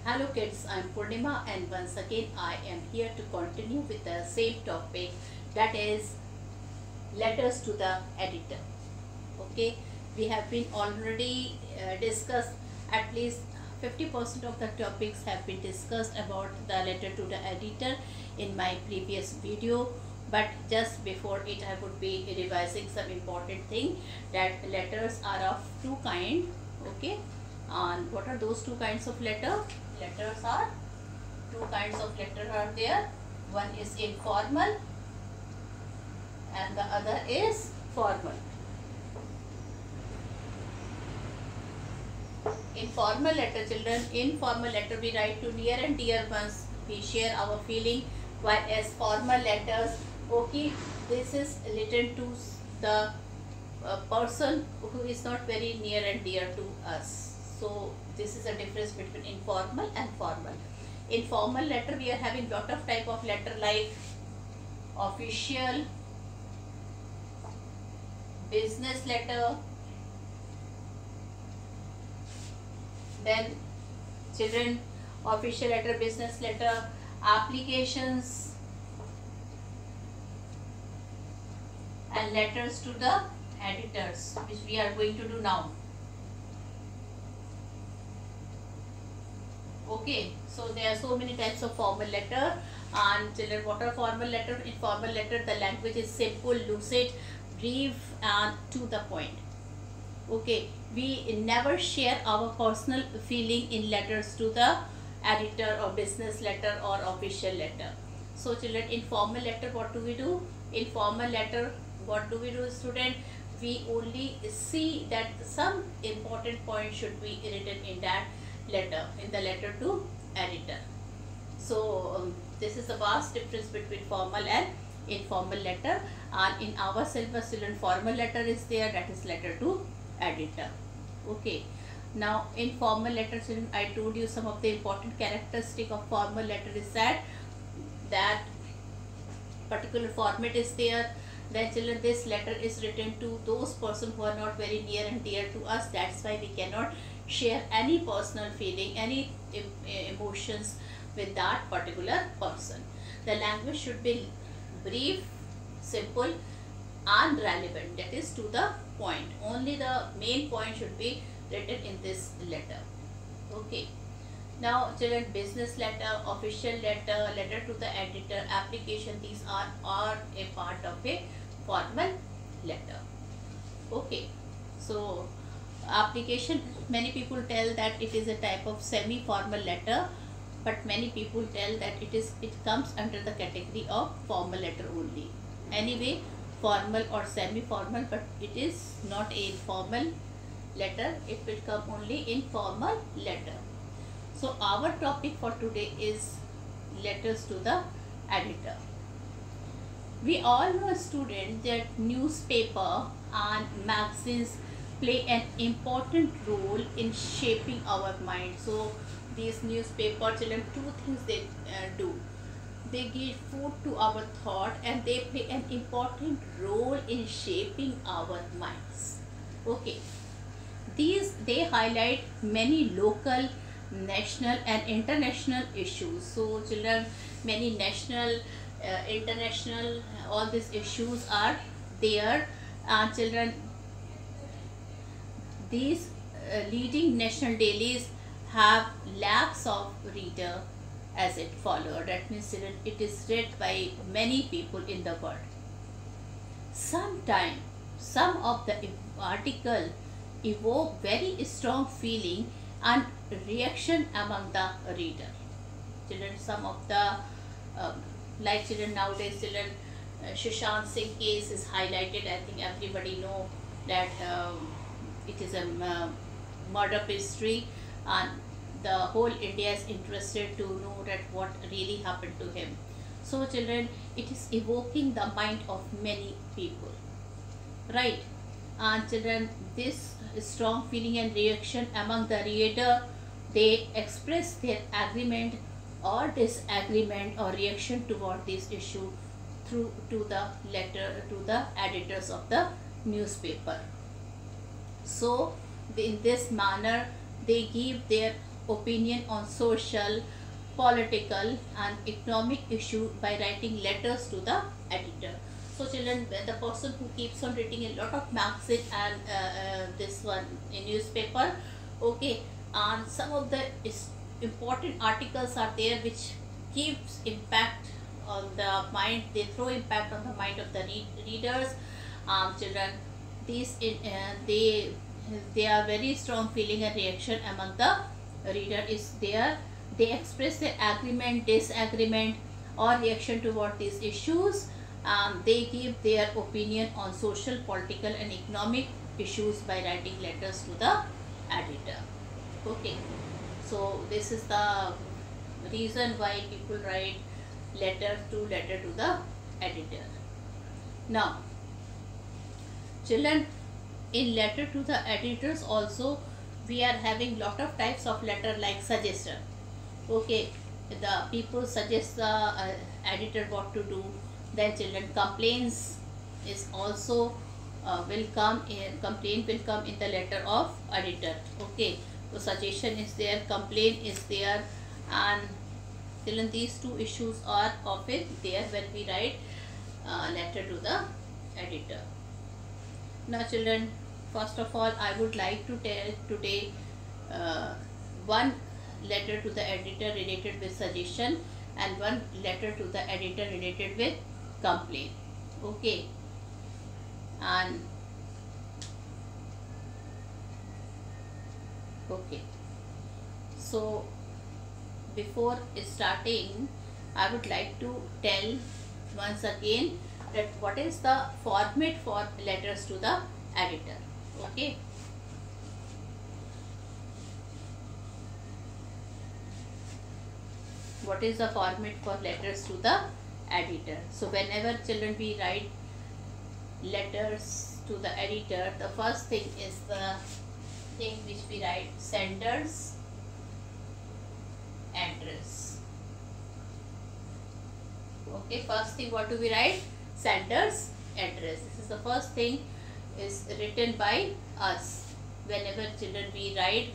Hello kids, I am Purnima and once again I am here to continue with the same topic, that is letters to the editor. Okay, we have been already discussed at least 50% of the topics have been discussed about the letter to the editor in my previous video, but just before it I would be revising some important thing, that letters are of two kind. Okay, and what are those two kinds of letters are two kinds of letter are there. One is informal and the other is formal. Informal letter, children, informal letter we write to near and dear ones, we share our feeling, while as formal letters, okay, this is written to the person who is not very near and dear to us. So this is a difference between informal and formal. In formal letter we are having lot of type of letter like official, business letter, then children, official letter, business letter, applications and letters to the editors, which we are going to do now. Okay, so there are so many types of formal letter. And children, what are formal letter? In formal letter the language is simple, lucid, brief and to the point. Okay, we never share our personal feeling in letters to the editor or business letter or official letter. So children, in formal letter what do we do? In formal letter what do we do, student? We only see that some important point should be written in that letter, in the letter to editor. So this is the vast difference between formal and informal letter. And in our syllabus, children, formal letter is there, that is letter to editor. Okay, now in formal letter, children, I told you some of the important characteristic of formal letter is that particular format is there. Then children, this letter is written to those persons who are not very near and dear to us. That's why we cannot share any personal feeling, any emotions with that particular person. The language should be brief, simple and relevant, that is to the point. Only the main point should be written in this letter. Okay, now children, business letter, official letter, letter to the editor, application, these are a part of a formal letter. Okay, so application, many people tell that it is a type of semi-formal letter, but many people tell that it comes under the category of formal letter only. Anyway, formal or semi-formal, but it is not a formal letter, it will come only in formal letter. So our topic for today is letters to the editor. We all know, students, that newspaper and magazines play an important role in shaping our mind. So these newspaper, children, two things they do. They give food to our thought and they play an important role in shaping our minds. Okay, they highlight many local, national and international issues. So children, many national, international, all these issues are there. Children, these leading national dailies have lakhs of reader as it follower. That means it is read by many people in the world. Sometimes some of the article evoke very strong feeling and reaction among the reader. Children, some of the like children, nowadays children, Sushant Singh case is highlighted. I think everybody know that it is a murder mystery and the whole India is interested to know that what really happened to him. So children, it is evoking the mind of many people, right? And children, this strong feeling and reaction among the reader, they express their agreement or disagreement or reaction toward this issue through to the letter to the editors of the newspaper. So in this manner they give their opinion on social, political and economic issue by writing letters to the editor. So children, the person who keeps on reading a lot of magazine and this one in newspaper, okay, and some of the important articles are there which gives impact on the mind, they throw impact on the mind of the readers. Children, these they are very strong feeling and reaction among the reader is there. They express their agreement, disagreement or reaction toward these issues. They give their opinion on social, political and economic issues by writing letters to the editor. Okay, so this is the reason why people write letter to the editor. Now children, in letter to the editors also we are having lot of types of letter, like suggestion. Okay, the people suggest the editor what to do. Then children, complaints is also will come in, complaint will come in the letter of editor. Okay, so suggestion is there, complaint is there, and children, these two issues are often there when we write letter to the editor. Now children, first of all I would like to tell today one letter to the editor related with suggestion and one letter to the editor related with complaint. Okay, and okay, so before starting I would like to tell once again that what is the format for letters to the editor. Okay, what is the format for letters to the editor? So whenever children we write letters to the editor, the first thing is the thing which we write, sender's address. Okay, first thing what do we write? Sender's address. This is the first thing is written by us whenever children we write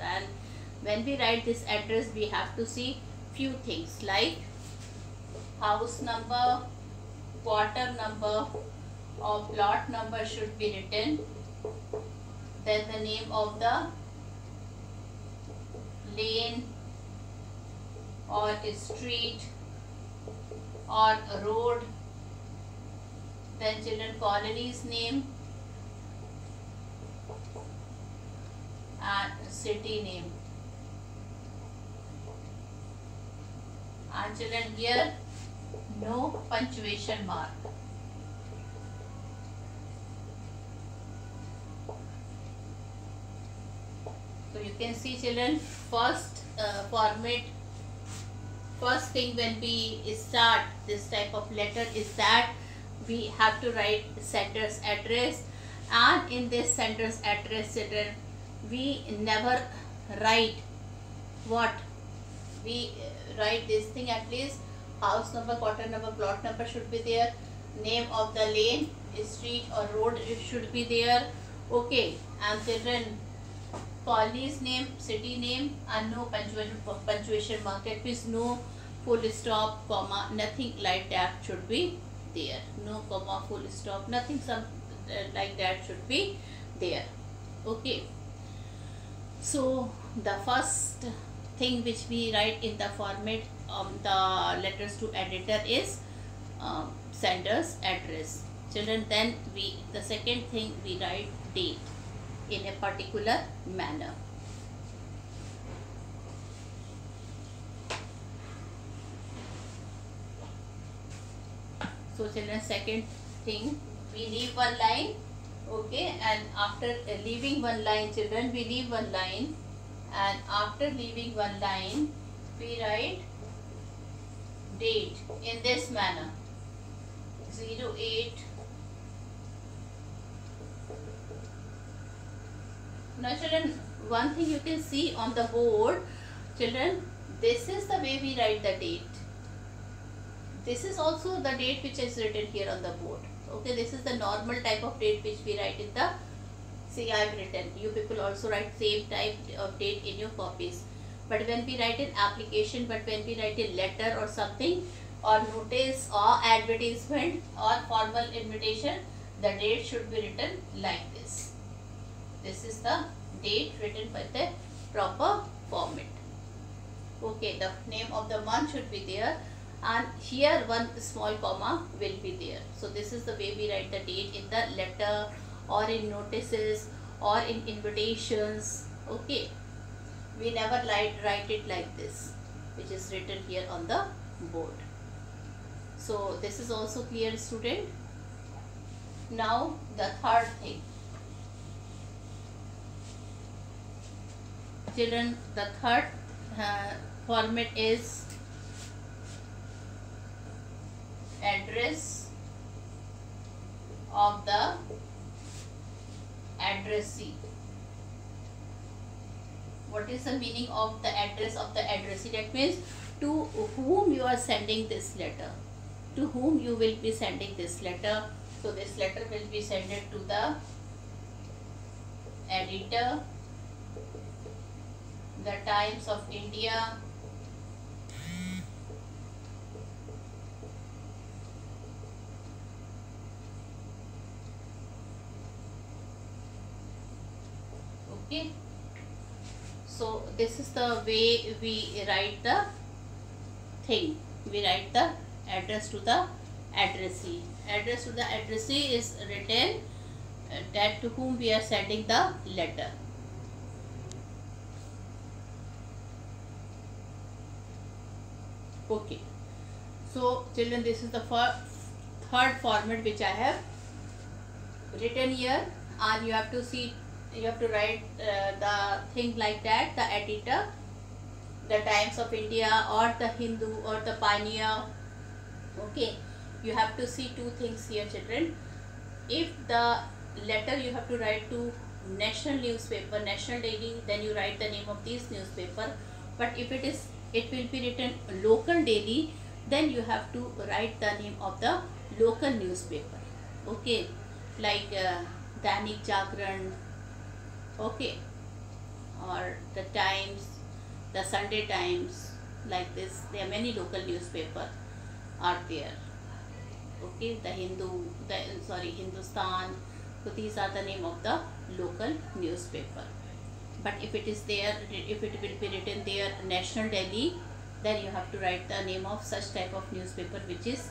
and when we write this address we have to see few things like house number, quarter number or plot number should be written, then the name of the lane or street or road, then children colony's name and city name. And children, here no punctuation mark. So you can see children, first format, first thing when we start this type of letter is that we have to write sender's address, and in this sender's address children we never write what we write this thing, at least house number, quarter number, plot number should be there, name of the lane, street or road should be there. Okay, and children colony's name, city name and no punctuation mark, that means no full stop, comma, nothing like that should be there, no comma, full stop, nothing some like that should be there. Okay, so the first thing which we write in the format of the letters to editor is sender's address. Children, then the second thing we write date in a particular manner. So children, second thing we leave one line. Okay, and after leaving one line children, we leave one line, and after leaving one line we write date in this manner, 08. Now children, one thing you can see on the board, children, this is the way we write the date. This is also the date which is written here on the board. Okay, this is the normal type of date which we write in the See, I've written. You people also write same type of date in your copies. But when we write an application, but when we write a letter or something, or notice or advertisement or formal invitation, the date should be written like this. This is the date written by the proper format. Okay, the name of the month should be there, and here one small comma will be there. So this is the way we write the date in the letter or in notices or in invitations. Okay, we never write it like this, which is written here on the board. So this is also clear, student. Now the third thing, children, the third format is address of the addressee. What is the meaning of the address of the addressee? That means to whom you are sending this letter, to whom you will be sending this letter. So this letter will be sent to the editor, the Times of India, okay. So this is the way we write the thing. We write the address to the addressee. Address to the addressee is written that to whom we are sending the letter. Okay. So children, this is the third format which I have written here, and you have to see, you have to write the thing like that: the editor, the Times of India, or the Hindu, or the Pioneer. Okay, you have to see two things here, children. If the letter you have to write to national newspaper, national daily, then you write the name of this newspaper. But if it will be written local daily, then you have to write the name of the local newspaper. Okay, like Dainik Jagran, okay, or the Times, the Sunday Times, like this. There are many local newspaper are there. Okay, the Hindustan. So these are the name of the local newspaper. But if it is there, if it will be written there National Delhi, then you have to write the name of such type of newspaper which is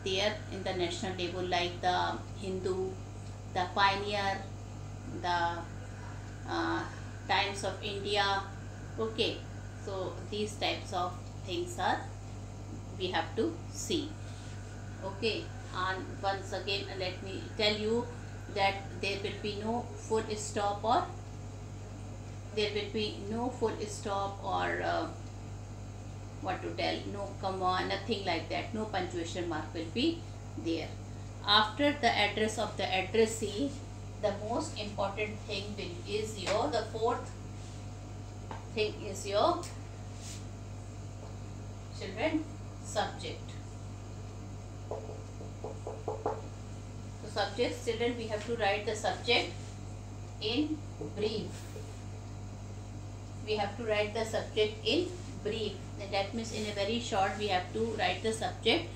there in the national label, like the Hindu, the Pioneer, the Times of India. Okay, so these types of things are we have to see. Okay, and once again let me tell you that there will be no full stop, or there will be no full stop, or what to tell, no comma, nothing like that. No punctuation mark will be there. After the address of the addressee, the most important thing is your, the fourth thing is your, children, subject. So subject, children, we have to write the subject in brief. We have to write the subject in brief. And that means in a very short we have to write the subject.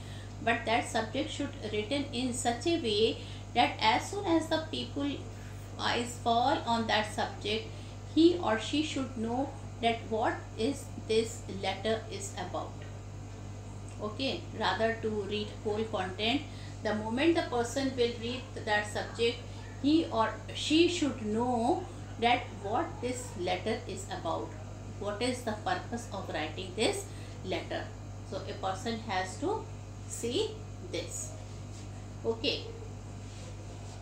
But that subject should written in such a way that as soon as the people eyes fall on that subject, he or she should know that what is this letter is about. Okay, rather to read whole content. The moment the person will read that subject, he or she should know that what this letter is about, what is the purpose of writing this letter. So a person has to see this. Okay,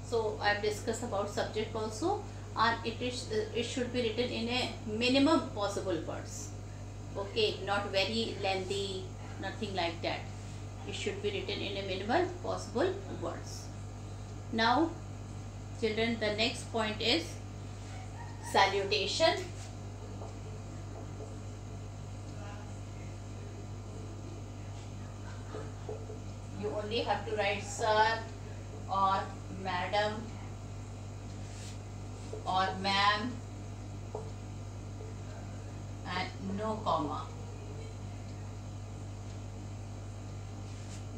so I have discussed about subject also, and it should be written in a minimum possible words. Okay, not very lengthy, nothing like that. It should be written in a minimal possible words. Now children, the next point is salutation. You only have to write sir or madam or ma'am, and no comma.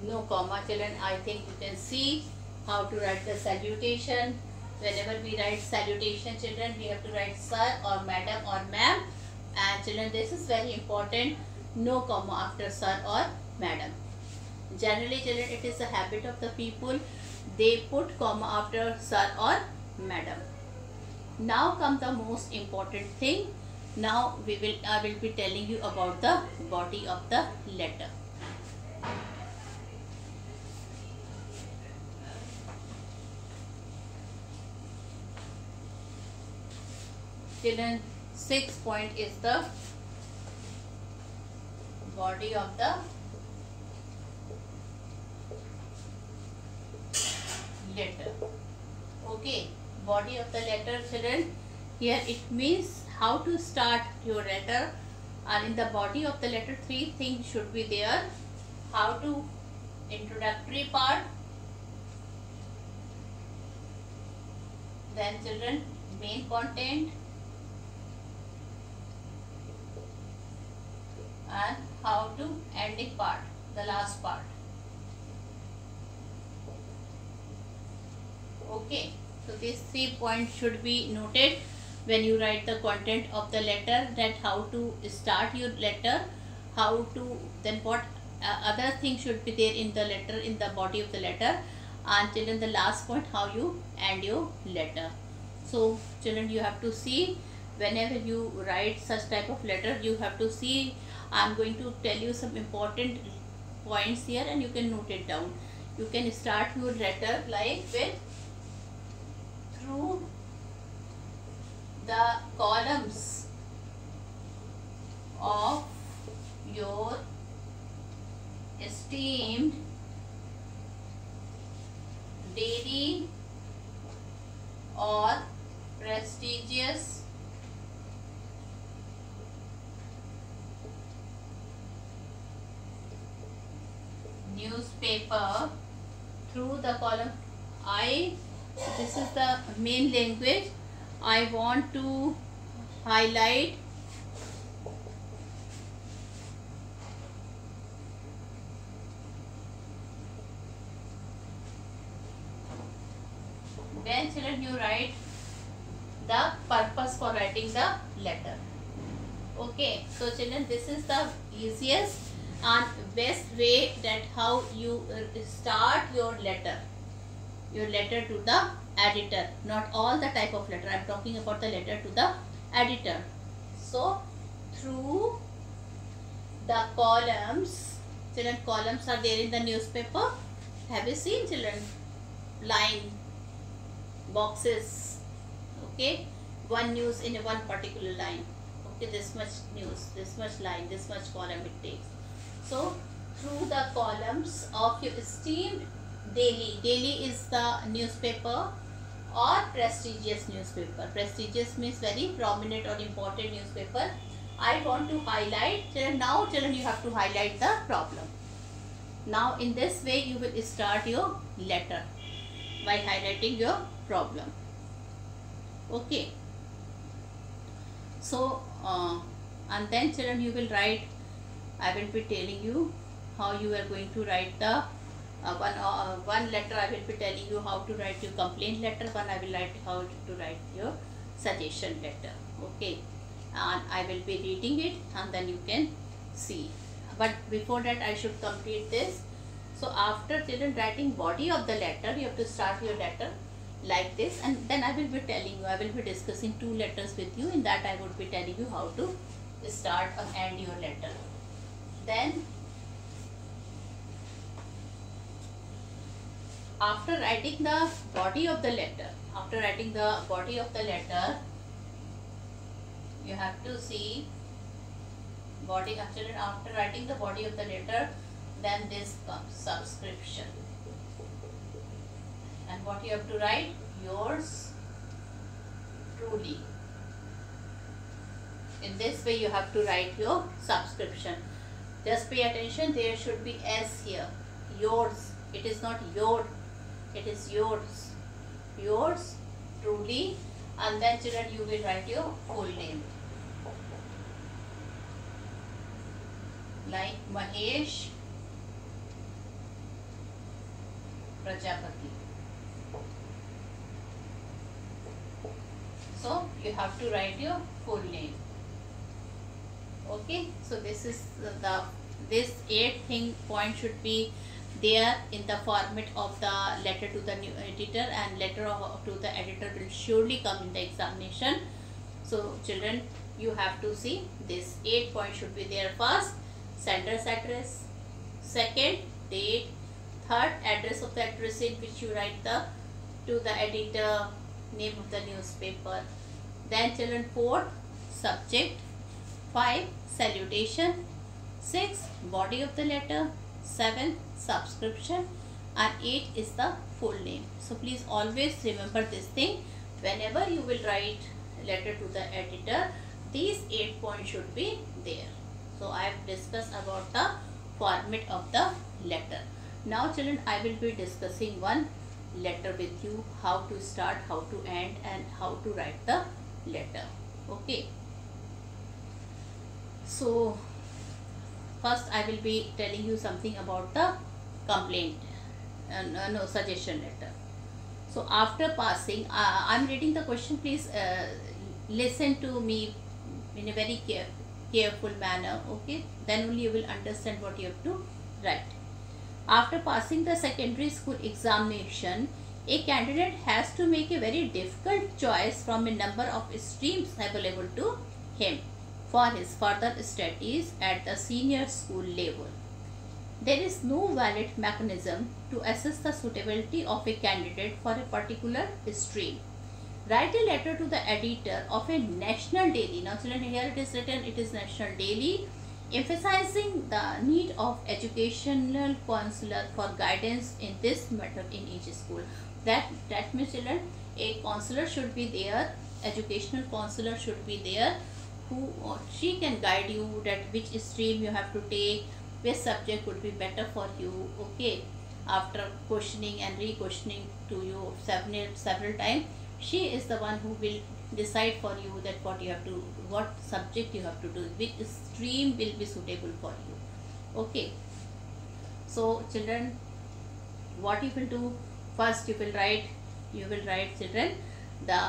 No comma, children. I think you can see how to write the salutation. Whenever we write salutation, children, we have to write sir or madam or ma'am. And children, this is very important. No comma after sir or madam. Generally, children, it is a habit of the people. They put comma after sir or madam. Now comes the most important thing. Now I will be telling you about the body of the letter. Children, 6th point is the body of the letter. Okay, body of the letter, children. Here it means how to start your letter, and in the body of the letter 3 things should be there. How to introductory part, then children main content, and how to ending part, the last part. Okay, so these 3 points should be noted when you write the content of the letter, that how to start your letter, how to, then what other things should be there in the letter, in the body of the letter, and children the last point, how you end your letter. So children, you have to see whenever you write such type of letter, you have to see. I am going to tell you some important points here and you can note it down. You can start your letter like with through the columns of your esteemed daily or prestigious newspaper, through the column this is the main language. I want to highlight then children you write the purpose for writing the letter. Okay, so children, this is the easiest and best way that how you start your letter to the editor. Not all the type of letter, I am talking about the letter to the editor. So through the columns, children, columns are there in the newspaper. Have you seen, children? Line, boxes. Okay, one news in one particular line. Okay, this much news, this much line, this much column it takes. So through the columns of your esteemed daily is the newspaper or prestigious newspaper. Prestigious means very prominent or important newspaper. I want to highlight, children. Now children, you have to highlight the problem. Now in this way you will start your letter by highlighting your problem. Okay, so and then children you will write, I will be telling you how you are going to write the one letter. I will be telling you how to write your complaint letter. One I will write how to write your suggestion letter. Okay, and I will be reading it and then you can see. But before that I should complete this. So after children writing body of the letter, you have to start your letter like this, and then I will be telling you, I will be discussing 2 letters with you. In that I would be telling you how to start and end your letter. Then after writing the body of the letter, you have to see body. Actually, after writing the body of the letter, then this comes subscription. And what you have to write? Yours truly. In this way you have to write your subscription. Just pay attention, there should be S here. Yours. It is not your, it is yours. Yours truly. and then children you will write your full name, like Mahesh Prajapati. So you have to write your full name. Okay, so this is this 8 point should be there in the format of the letter to the new editor, and letter to the editor will surely come in the examination. So children, you have to see this 8 point should be there. First, sender's address, second, date, third, address of the address in which you write the to the editor, name of the newspaper. Then children, fourth, subject, 5, salutation, 6, body of the letter, 7, subscription, and 8 is the full name. So please always remember this thing. Whenever you will write letter to the editor, these 8 points should be there. So I have discussed about the format of the letter. Now children, I will be discussing one letter with you, how to start, how to end, and how to write the letter. Okay. So first I will be telling you something about the complaint, suggestion letter. So after passing, I am reading the question. Please listen to me in a very careful manner. Okay, then only you will understand what you have to write. After passing the secondary school examination, a candidate has to make a very difficult choice from a number of streams available to him for his further studies at the senior school level. There is no valid mechanism to assess the suitability of a candidate for a particular stream. Write a letter to the editor of a national daily. Now children, here it is written, it is national daily, emphasizing the need of educational counselor for guidance in this matter in each school. That means children, a counselor should be there, educational counselor should be there, who or she can guide you that which stream you have to take, which subject would be better for you. Okay, after questioning and re-questioning to you several times, she is the one who will decide for you that what subject you have to do, which stream will be suitable for you. Okay, so children, what you will do, first you will write children the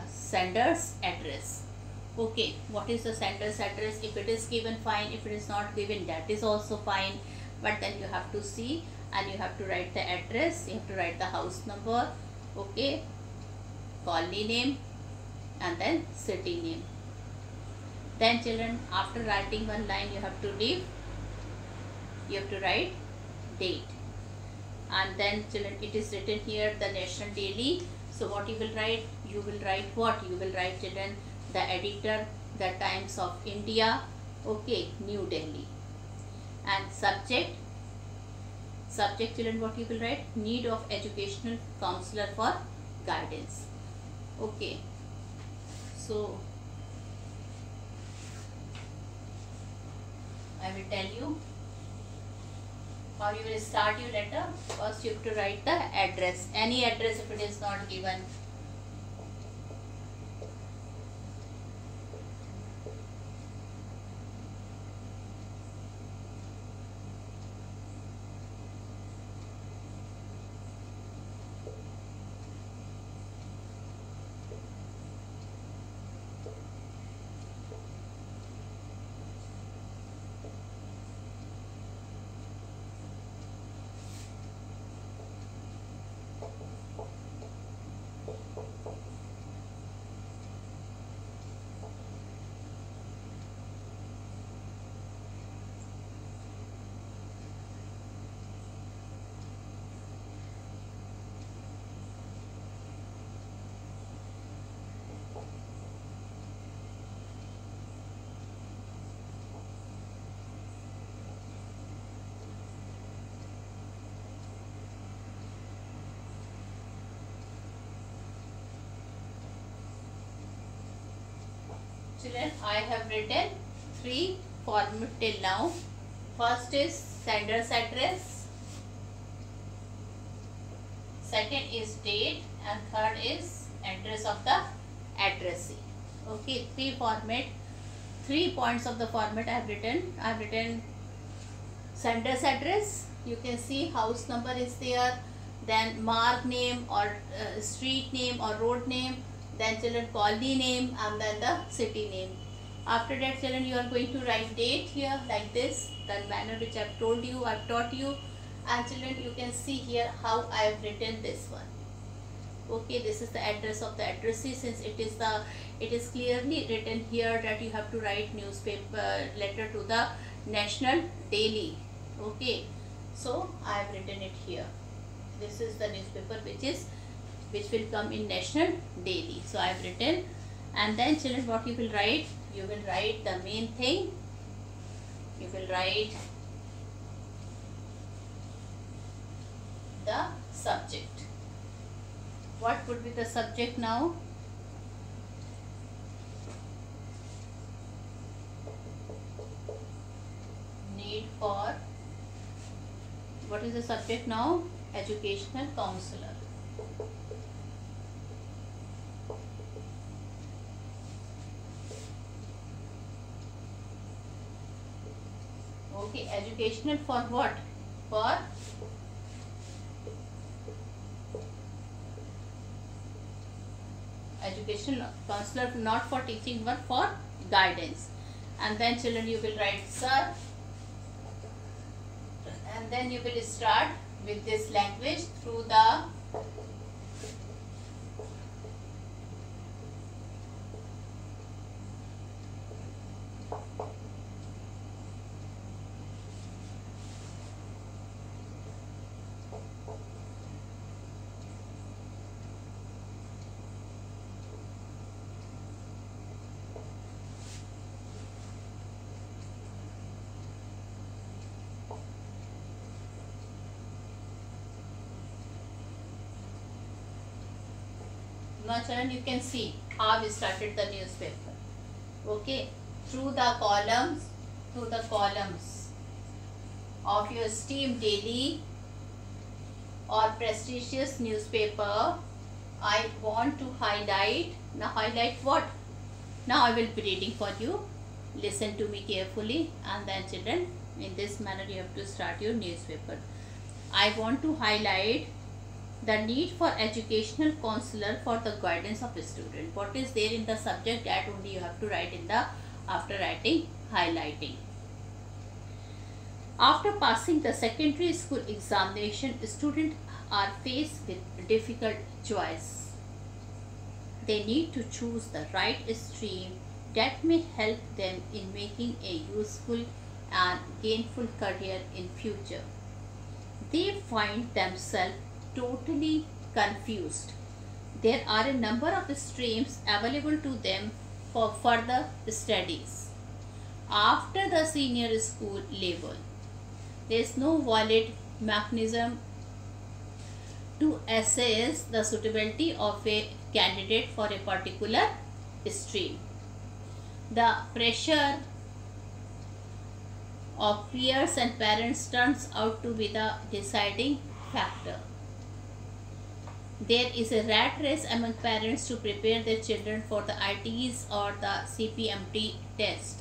sender's address. Okay, what is the sender's address? If it is given, fine. If it is not given, that is also fine. But then you have to see and you have to write the address, you have to write the house number, okay, colony name, and then city name. Then children, after writing one line, you have to write date. And then children, it is written here the national daily. So what you will write? You will write what? You will write children the editor, the Times of India, okay, New Delhi. And subject children, what you will write? Need of educational counselor for guidance. Okay, so I will tell you how you will start your letter. First you have to write the address, any address if it is not given. Children, I have written 3 format till now. First is sender's address, second is date, and third is address of the addressee. Okay, three points of the format I have written. I have written sender's address. You can see house number is there, then mark name or street name or road name, then children colony name, and then the city name. After that, children, you are going to write date here like this, the manner which I have told you, I have taught you. And children, you can see here how I have written this one. Okay, this is the address of the addressee. Since it is clearly written here that you have to write newspaper letter to the national daily. Okay, so I have written it here. This is the newspaper which will come in national daily. So I have written, and then children, what you will write? You will write the main thing. You will write the subject. What would be the subject now? Need for, what is the subject now? Educational counselor. Okay, educational for what? For educational counselor, not for teaching but for guidance. And then children, you will write sir, and then you will start with this language through the now children, you can see how we started the newspaper. Okay, through the columns of your esteemed daily or prestigious newspaper, I want to highlight. Now highlight what? Now I will be reading for you. Listen to me carefully, and then children, in this manner you have to start your newspaper. I want to highlight the need for educational counselor for the guidance of a student. What is there in the subject, that only you have to write in the, after writing, highlighting. After passing the secondary school examination, students are faced with difficult choice. They need to choose the right stream that may help them in making a useful and gainful career in future. They find themselves totally confused. There are a number of streams available to them for further studies. After the senior school level, there is no valid mechanism to assess the suitability of a candidate for a particular stream. The pressure of peers and parents turns out to be the deciding factor. There is a rat race among parents to prepare their children for the ITs or the CPMT test.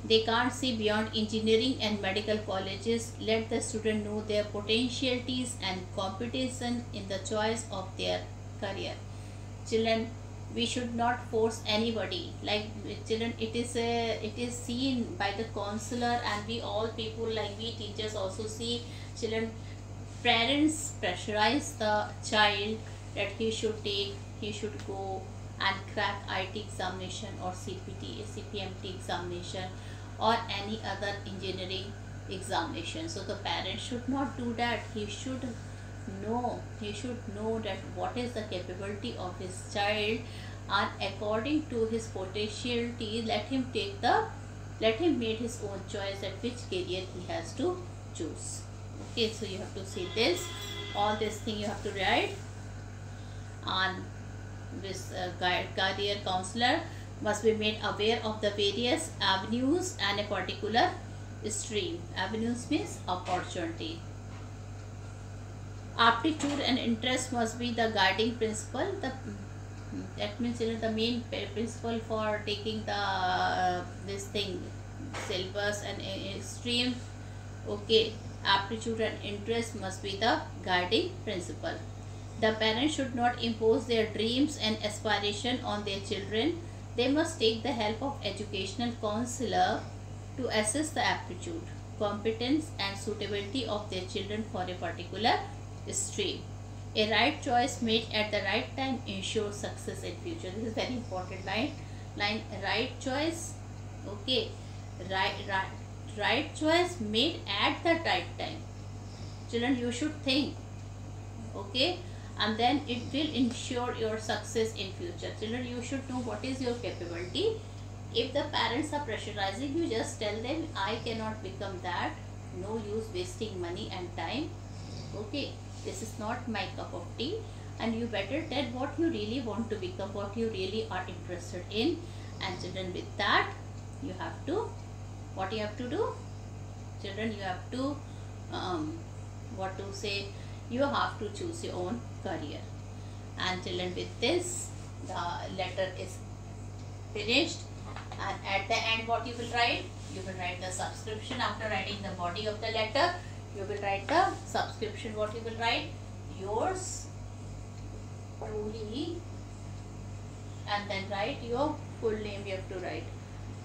They can't see beyond engineering and medical colleges. Let the student know their potentialities and competition in the choice of their career. Children, we should not force anybody. Like children, it is seen by the counselor, and we all people, like we teachers also see children. Parents pressurize the child that he should go and crack IT examination or CPMT examination or any other engineering examination. So the parent should not do that. He should know that what is the capability of his child, and according to his potentiality, let him make his own choice at which career he has to choose. Okay, so you have to see this, all this thing you have to write. And this career counselor must be made aware of the various avenues and a particular stream. Avenues means opportunity. Aptitude and interest must be the guiding principle. The That means children, the main principle for taking the this thing syllabus and stream, okay, aptitude and interest must be the guiding principle. The parents should not impose their dreams and aspiration on their children. They must take the help of educational counselor to assess the aptitude, competence and suitability of their children for a particular stream. A right choice made at the right time ensures success in future. This is very important line. Right choice, okay, right choice made at the right time. Children, you should think, okay, and then it will ensure your success in future. Children, you should know what is your capability. If the parents are pressurizing you, just tell them, I cannot become that. No use wasting money and time. Okay, this is not my cup of tea. And you better tell what you really want to become, what you really are interested in. And children, with that, you have to, what you have to do? Children, you have to, what to say, you have to choose your own career. And children, with this, the letter is finished. And at the end, what you will write? You will write the subscription. After writing the body of the letter, you will write the subscription. What you will write? Yours truly, and then write your full name. You have to write,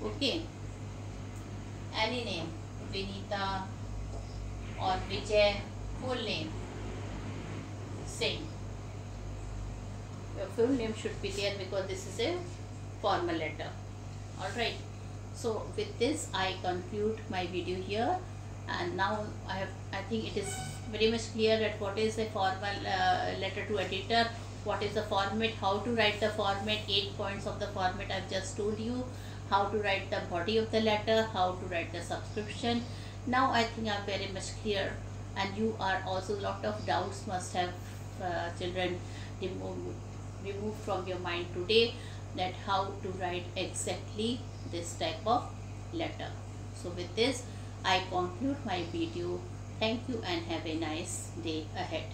okay, any name, Vinita or Vijay, full name, same. Your full name should be there because this is a formal letter. Alright, so with this I conclude my video here, and now I think it is very much clear that what is a formal letter to editor, what is the format, how to write the format, 8 points of the format I've just told you, how to write the body of the letter, how to write the subscription. Now I think I'm very much clear, and you are also, lot of doubts must have children removed from your mind today, that how to write exactly this type of letter. So with this I conclude my video. Thank you and have a nice day ahead.